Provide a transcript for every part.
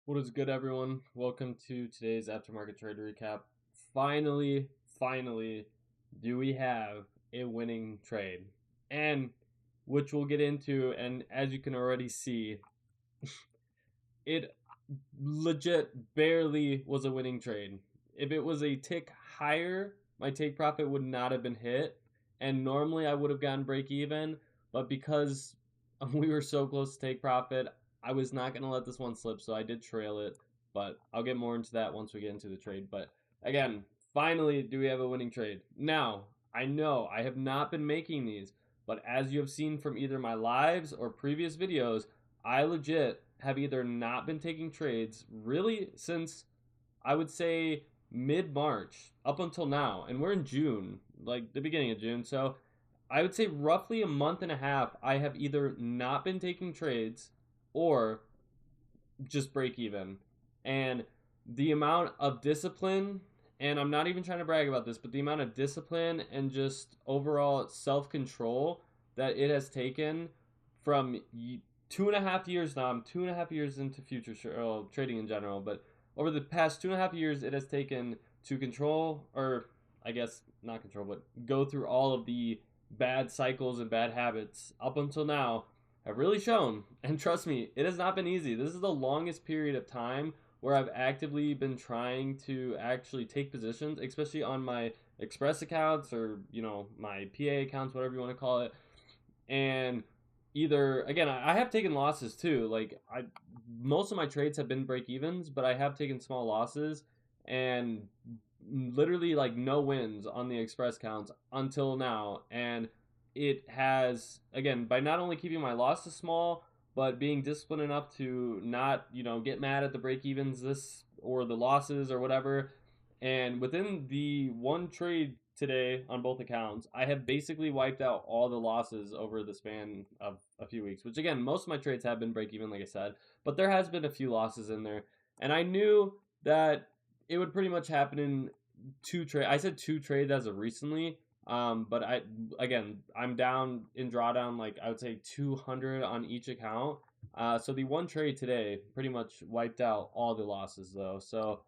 What is good, everyone? Welcome to today's aftermarket trade recap. Finally, do we have a winning trade? And which we'll get into, and as you can already see, it legit barely was a winning trade. If it was a tick higher, my take profit would not have been hit, and normally I would have gotten break even, but because we were so close to take profit, I was not going to let this one slip, so I did trail it, but I'll get more into that once we get into the trade. But again, finally, do we have a winning trade? Now, I know I have not been making these, but as you have seen from either my lives or previous videos, I legit have either not been taking trades really since I would say mid March up until now, and we're in June, like the beginning of June. So I would say roughly a month and a half, I have either not been taking trades or just break even. And the amount of discipline, and I'm not even trying to brag about this, but the amount of discipline and just overall self control that it has taken from 2.5 years now. I'm 2.5 years into future trading in general, but over the past 2.5 years, it has taken to control, or I guess not control, but go through all of the bad cycles and bad habits up until now have really shown. And trust me, it has not been easy. This is the longest period of time where I've actively been trying to actually take positions, especially on my Express accounts or, my PA accounts, whatever you want to call it. And either, again, I have taken losses too. Like, most of my trades have been break evens, but I have taken small losses and literally like no wins on the Express counts until now. And it has, again, by not only keeping my losses small, but being disciplined enough to not, get mad at the break evens this or the losses or whatever. And within the one trade today on both accounts, I have basically wiped out all the losses over the span of a few weeks, which again, most of my trades have been break even, like I said, but there has been a few losses in there. And I knew that it would pretty much happen in two trade. I said two trades as of recently. But I'm down in drawdown like I would say 200 on each account. So the one trade today pretty much wiped out all the losses though. So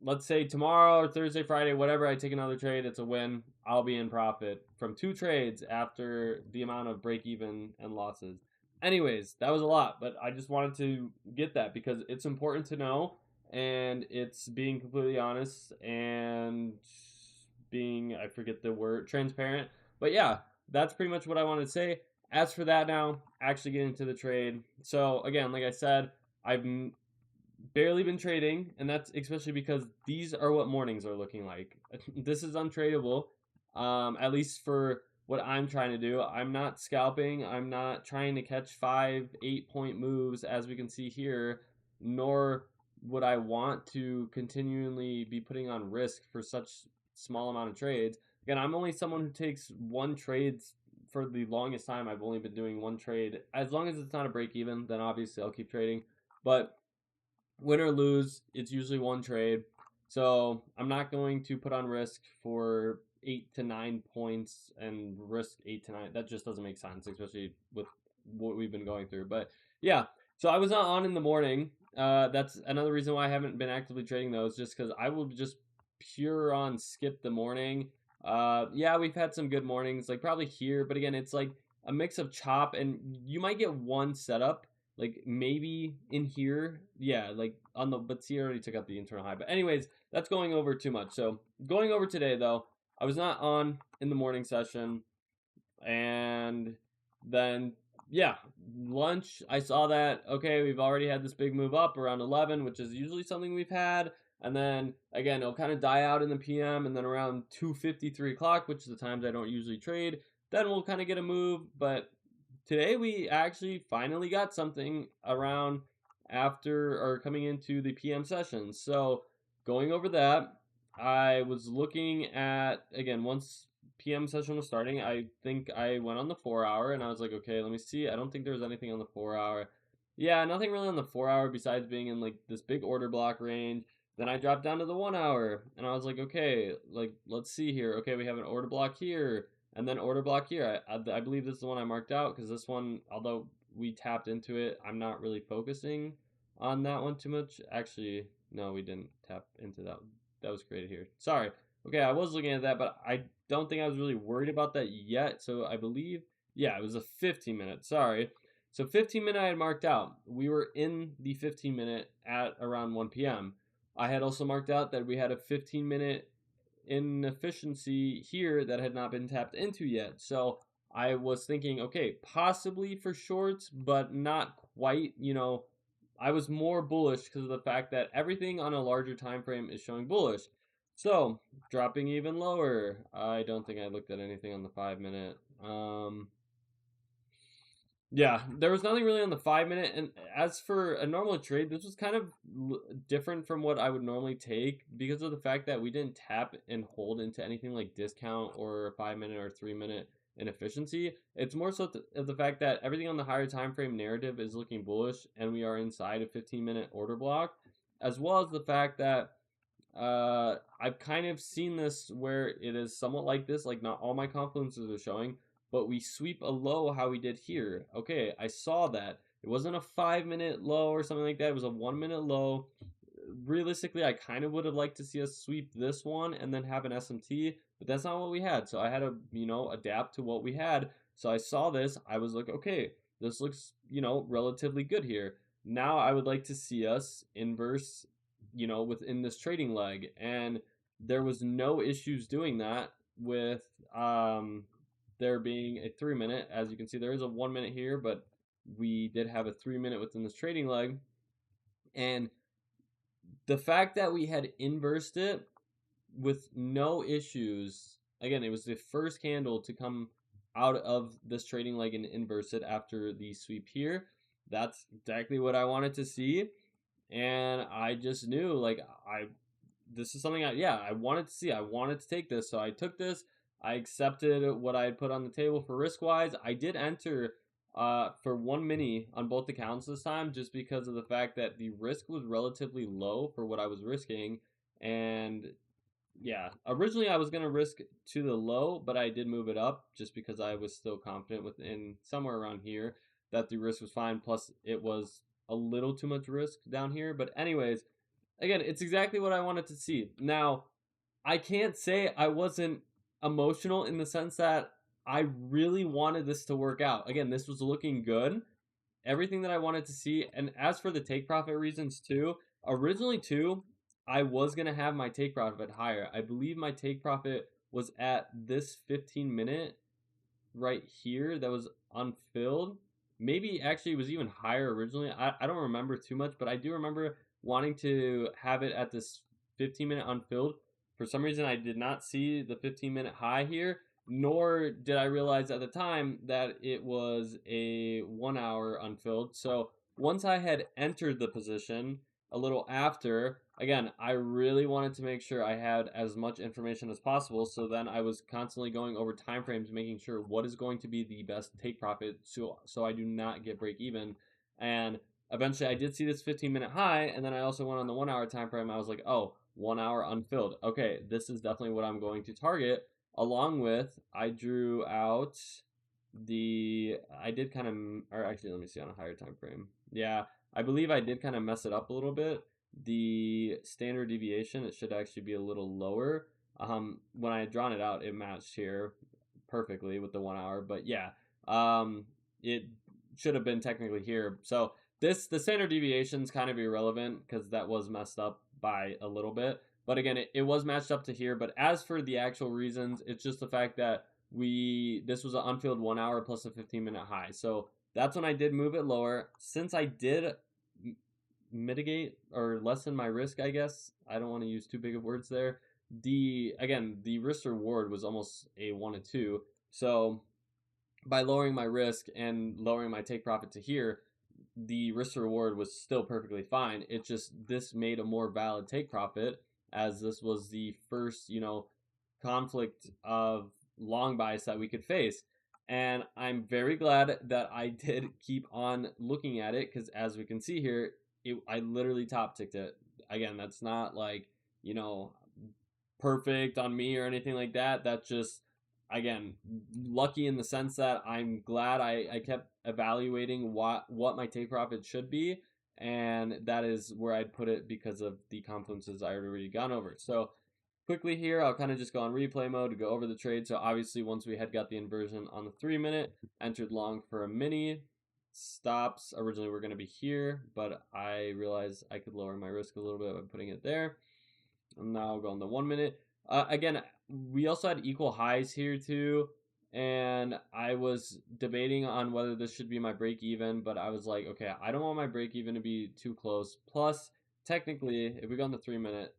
let's say tomorrow or Thursday, Friday, whatever, I take another trade, it's a win. I'll be in profit from two trades after the amount of break even and losses. Anyways, that was a lot, but I just wanted to get that because it's important to know, and it's being completely honest and being, I forget the word, transparent. But yeah, that's pretty much what I wanted to say. As for that now, actually getting into the trade. So again, like I said, I've barely been trading, and that's especially because these are what mornings are looking like. This is untradeable, at least for what I'm trying to do. I'm not scalping. I'm not trying to catch 5, 8 point moves, as we can see here, nor would I want to continually be putting on risk for such small amount of trades. Again, I'm only someone who takes one trade for the longest time. I've only been doing one trade. As long as it's not a break even, then obviously I'll keep trading. But win or lose, it's usually one trade. So I'm not going to put on risk for 8 to 9 points and risk 8 to 9. That just doesn't make sense, especially with what we've been going through. But yeah, so I was not on in the morning. That's another reason why I haven't been actively trading those, just because I will just pure on skip the morning. Yeah, we've had some good mornings, like probably here, but again, it's like a mix of chop, and you might get one setup like maybe in here, yeah, like on the, but see, I already took out the internal high. But anyways, that's going over too much. So going over today though, I was not on in the morning session, and then yeah, lunch. I saw that okay, we've already had this big move up around 11, which is usually something we've had. And then again, it'll kind of die out in the PM, and then around 2:53 o'clock, which is the times I don't usually trade, then we'll kind of get a move. But today we actually finally got something around after or coming into the PM session. So going over that, I was looking at, again, once PM session was starting, I think I went on the 4 hour and I was like, okay, let me see. I don't think there was anything on the 4 hour. Yeah, nothing really on the 4 hour besides being in like this big order block range. Then I dropped down to the 1 hour and I was like, okay, like let's see here. Okay, we have an order block here and then order block here. I believe this is the one I marked out because this one, although we tapped into it, I'm not really focusing on that one too much. Actually, no, we didn't tap into that. That was created here. Sorry. Okay, I was looking at that, but I don't think I was really worried about that yet. So I believe, yeah, it was a 15 minute. Sorry. So 15-minute I had marked out. We were in the 15-minute at around 1 p.m. I had also marked out that we had a 15-minute inefficiency here that had not been tapped into yet. So I was thinking, okay, possibly for shorts, but not quite. I was more bullish because of the fact that everything on a larger time frame is showing bullish. So dropping even lower. I don't think I looked at anything on the 5-minute. Yeah, there was nothing really on the 5-minute. And as for a normal trade, this was kind of different from what I would normally take because of the fact that we didn't tap and hold into anything like discount or 5-minute or 3-minute inefficiency. It's more so the fact that everything on the higher time frame narrative is looking bullish and we are inside a 15-minute order block, as well as the fact that I've kind of seen this where it is somewhat like this, like not all my confluences are showing, but we sweep a low how we did here. Okay, I saw that. It wasn't a 5-minute low or something like that. It was a 1-minute low. Realistically, I kind of would have liked to see us sweep this one and then have an SMT, but that's not what we had. So I had to, adapt to what we had. So I saw this. I was like, okay, this looks, relatively good here. Now I would like to see us inverse, within this trading leg. And there was no issues doing that with there being a 3-minute. As you can see, there is a 1-minute here, but we did have a 3-minute within this trading leg. And the fact that we had inversed it with no issues, again, it was the first candle to come out of this trading leg and inverse it after the sweep here. That's exactly what I wanted to see. And I just knew, like, this is something I wanted to see. I wanted to take this. So I took this. I accepted what I had put on the table for risk wise. I did enter for 1 mini on both accounts this time, just because of the fact that the risk was relatively low for what I was risking. And yeah, originally I was going to risk to the low, but I did move it up just because I was still confident within somewhere around here that the risk was fine. Plus, it was a little too much risk down here. But, anyways, again, it's exactly what I wanted to see. Now, I can't say I wasn't emotional in the sense that I really wanted this to work out. Again, this was looking good. Everything that I wanted to see. And as for the take profit reasons too, originally too, I was going to have my take profit higher. I believe my take profit was at this 15-minute right here that was unfilled. Maybe actually it was even higher originally. I don't remember too much, but I do remember wanting to have it at this 15-minute unfilled. For some reason, I did not see the 15-minute high here, nor did I realize at the time that it was a 1 hour unfilled. So once I had entered the position a little after, again, I really wanted to make sure I had as much information as possible. So then I was constantly going over time frames, making sure what is going to be the best take profit so I do not get break even. And eventually I did see this 15-minute high, and then I also went on the 1 hour time frame. I was like, oh, 1 hour unfilled. Okay, this is definitely what I'm going to target. Along with, I drew out I did kind of, or actually, let me see on a higher time frame. Yeah, I believe I did kind of mess it up a little bit. The standard deviation, it should actually be a little lower. When I had drawn it out, it matched here perfectly with the 1 hour. But yeah, it should have been technically here. So the standard deviation is kind of irrelevant because that was messed up by a little bit. But again, it was matched up to here. But as for the actual reasons, it's just the fact that this was an unfilled 1 hour plus a 15-minute high. So that's when I did move it lower. Since I did mitigate or lessen my risk, I guess, I don't want to use too big of words there. The risk reward was almost a 1-2. So by lowering my risk and lowering my take profit to here, the risk reward was still perfectly fine. It just, this made a more valid take profit, as this was the first, conflict of long bias that we could face. And I'm very glad that I did keep on looking at it, because as we can see here, I literally top ticked it. Again, that's not like, perfect on me or anything like that. That's just, again, lucky in the sense that I'm glad I kept evaluating what my take profit should be. and that is where I'd put it because of the confluences I had already gone over. So quickly here, I'll kind of just go on replay mode to go over the trade. So obviously once we had got the inversion on the 3-minute, entered long for a mini. Stops originally were going to be here, but I realized I could lower my risk a little bit by putting it there. And now I'll go on the 1-minute. Again, we also had equal highs here too, and I was debating on whether this should be my break even, but I was like, okay, I don't want my break even to be too close. Plus, technically, if we go on the 3-minute,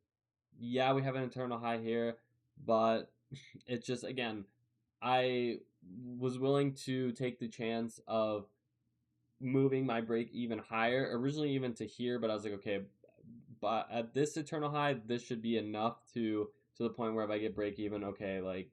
yeah, we have an internal high here, but it's just, again, I was willing to take the chance of moving my break even higher, originally even to here, but I was like, okay, but at this eternal high, this should be enough to the point where if I get break even, okay, like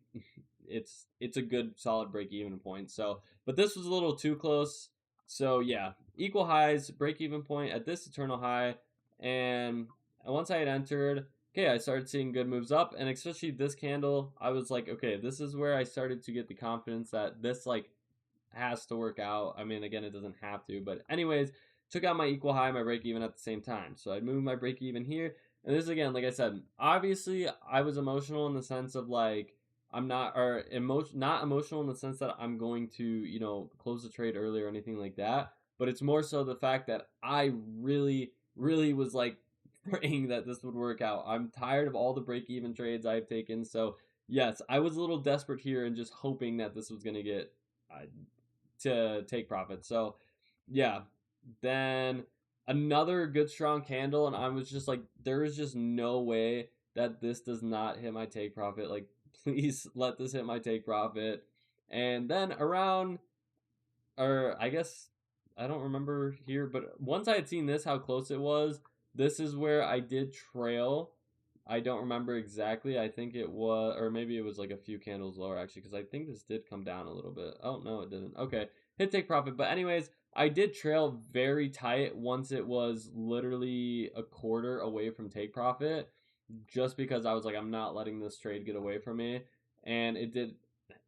it's a good solid break even point. So, but this was a little too close. So yeah, equal highs, break even point at this eternal high, and once I had entered, okay, I started seeing good moves up, and especially this candle, I was like, okay, this is where I started to get the confidence that this like has to work out. I mean, again, it doesn't have to, but anyways, took out my equal high, my break even at the same time. So I'd move my break even here. And this again, like I said, obviously I was emotional in the sense of like I'm not or not emotional in the sense that I'm going to, close the trade early or anything like that. But it's more so the fact that I really, really was like praying that this would work out. I'm tired of all the break even trades I've taken. So yes, I was a little desperate here and just hoping that this was gonna get to take profit. So yeah, then another good strong candle, and I was just like, there is just no way that this does not hit my take profit. Like, please let this hit my take profit. And then around, or I guess I don't remember here, but once I had seen this, how close it was, this is where I did trail. I don't remember exactly. I think it was, or maybe it was like a few candles lower actually, because I think this did come down a little bit. Oh, no, it didn't. Okay, hit take profit. But, anyways, I did trail very tight once it was literally a quarter away from take profit, just because I was like, I'm not letting this trade get away from me. And it did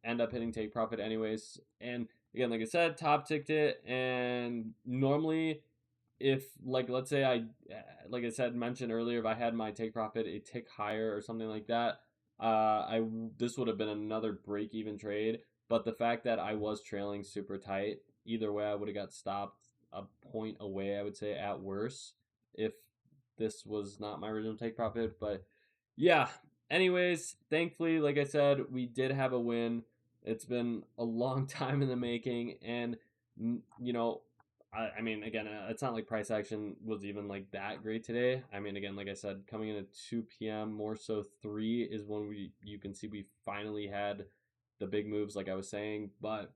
end up hitting take profit, anyways. And again, like I said, top ticked it. And normally, if like let's say like I said mentioned earlier, if I had my take profit a tick higher or something like that, this would have been another break even trade. But the fact that I was trailing super tight, either way I would have got stopped a point away, I would say, at worst, if this was not my original take profit. But yeah, anyways, thankfully, like I said, we did have a win. It's been a long time in the making, and you know, I mean, again, it's not like price action was even like that great today. I mean, again, like I said, coming in at 2 p.m., more so 3 is when you can see we finally had the big moves, like I was saying. But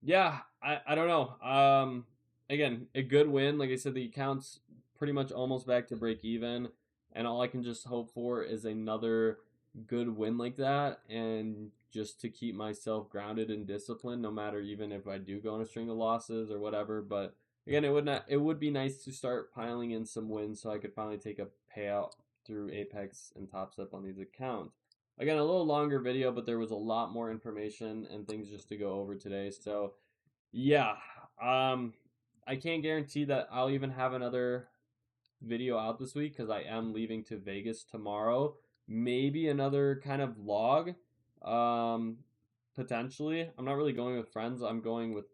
yeah, I don't know. Again, a good win. Like I said, the account's pretty much almost back to break even, and all I can just hope for is another good win like that, and just to keep myself grounded and disciplined, no matter even if I do go on a string of losses or whatever. But again, it would be nice to start piling in some wins so I could finally take a payout through Apex and Top Step on these accounts. Again, a little longer video, but there was a lot more information and things just to go over today. So yeah, I can't guarantee that I'll even have another video out this week because I am leaving to Vegas tomorrow. Maybe another kind of vlog, potentially. I'm not really going with friends. I'm going with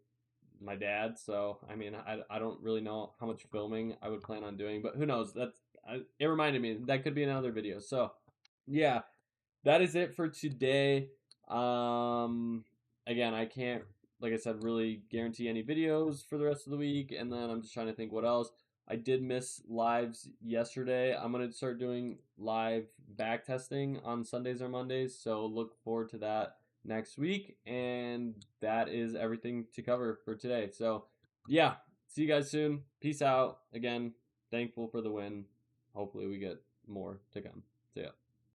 my dad. So I mean, I don't really know how much filming I would plan on doing, but who knows? It reminded me that could be another video. So yeah, that is it for today. Again, I can't, like I said, really guarantee any videos for the rest of the week. And then I'm just trying to think what else. I did miss lives yesterday. I'm going to start doing live back testing on Sundays or Mondays. So look forward to that next week. And that is everything to cover for today. So yeah, see you guys soon. Peace out. Again, thankful for the win. Hopefully we get more to come. See ya.